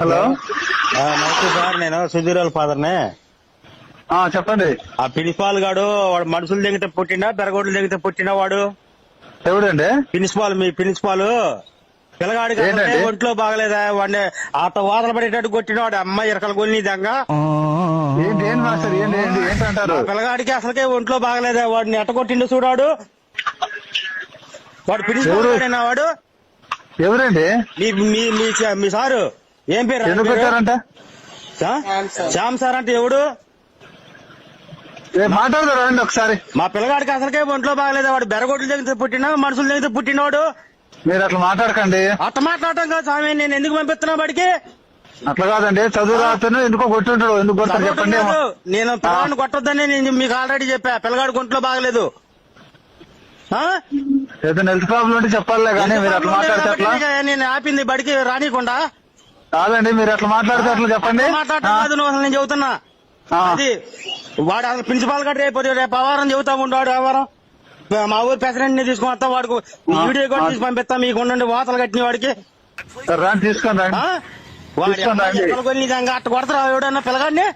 Hello. నమస్తే sir, నేను సుధీరాల ఫాదర్నే. చెప్పండి. ఆ ప్రిన్సిపాల్ గాడు వాడు మనుషులు దిగితే పుట్టినా బెరగోడ్లు దిగితే పుట్టినా వాడు ఎవడండి? ప్రిన్సిపాల్, మీ ప్రిన్సిపాల్ పిల్లగాడికి అసలే ఏంటండి? ఒంట్లో బాగలేదా, వాడిని ఆత వాదన పడేటట్టు కొట్టినవాడు. అమ్మాయి ఇరకలు కొన్ని దంగా ఏంటి మాస్టర్? ఏంటంటారు? పిల్లగాడికి అసలుకే ఒంట్లో బాగలేదా, వాడిని ఎట్ట కొట్టిండు చూడాడు. వాడు ప్రిన్సిపాల్ గాడేనా వాడు? ఎవరండి? మీ సారు ఏం పేరు? ఎందుకు పెట్టారంట? శ్యామ్ సార్ అంటే ఎవడు? మాట్లాడతారా అండి ఒకసారి? మా పిల్లగాడికి అసలుకే ఒంట్లో బాగలేదా, వాడు బెరగొడ్లు దగ్గర పుట్టినా మనుషుల దగ్గర పుట్టినవాడు. మీరు అట్లా మాట్లాడకండి. అట్ట మాట్లాడటం కాదు స్వామి, నేను ఎందుకు పంపిస్తున్నా వాడికి? అట్లా కాదండి, చదువు రాస్తాను ఎందుకో కొట్టుంటాడు. ఎందుకు కొడతారు చెప్పండి? నేను పిల్లగాడిని కొట్టొద్దని నేను మీకు ఆల్రెడీ చెప్పా. పిల్లగాడికి ఒంట్లో బాగలేదు. ఏదైనా హెల్త్ ప్రాబ్లం ఉంటే చెప్పాలే కానీ మీరు అట్లా మాట్లాడితే అట్లా? నేను ఆపింది బడికి రానికుండా. కాదండి, మీరు అట్లా మాట్లాడితే అట్లా చెప్పండి. మాట్లాడటం కాదు నువ్వు, అసలు నేను చెబుతున్నా. అది వాడు అసలు ప్రిన్సిపాల్ గారు రేపు అవారం చెబుతా ఉంటాడు. వ్యవహారం మా ఊరు ప్రెసిడెంట్ ని తీసుకుని వస్తా, వాడికి వీడియో కూడా తీసి పంపిస్తా. మీకు ఉండండి వాతలు కట్టిన వాడికి. రాండి తీసుకొని రండి. వాడి కొన్ని అట్ట కొడతారా ఎవడన్నా పిల్లగాడిని?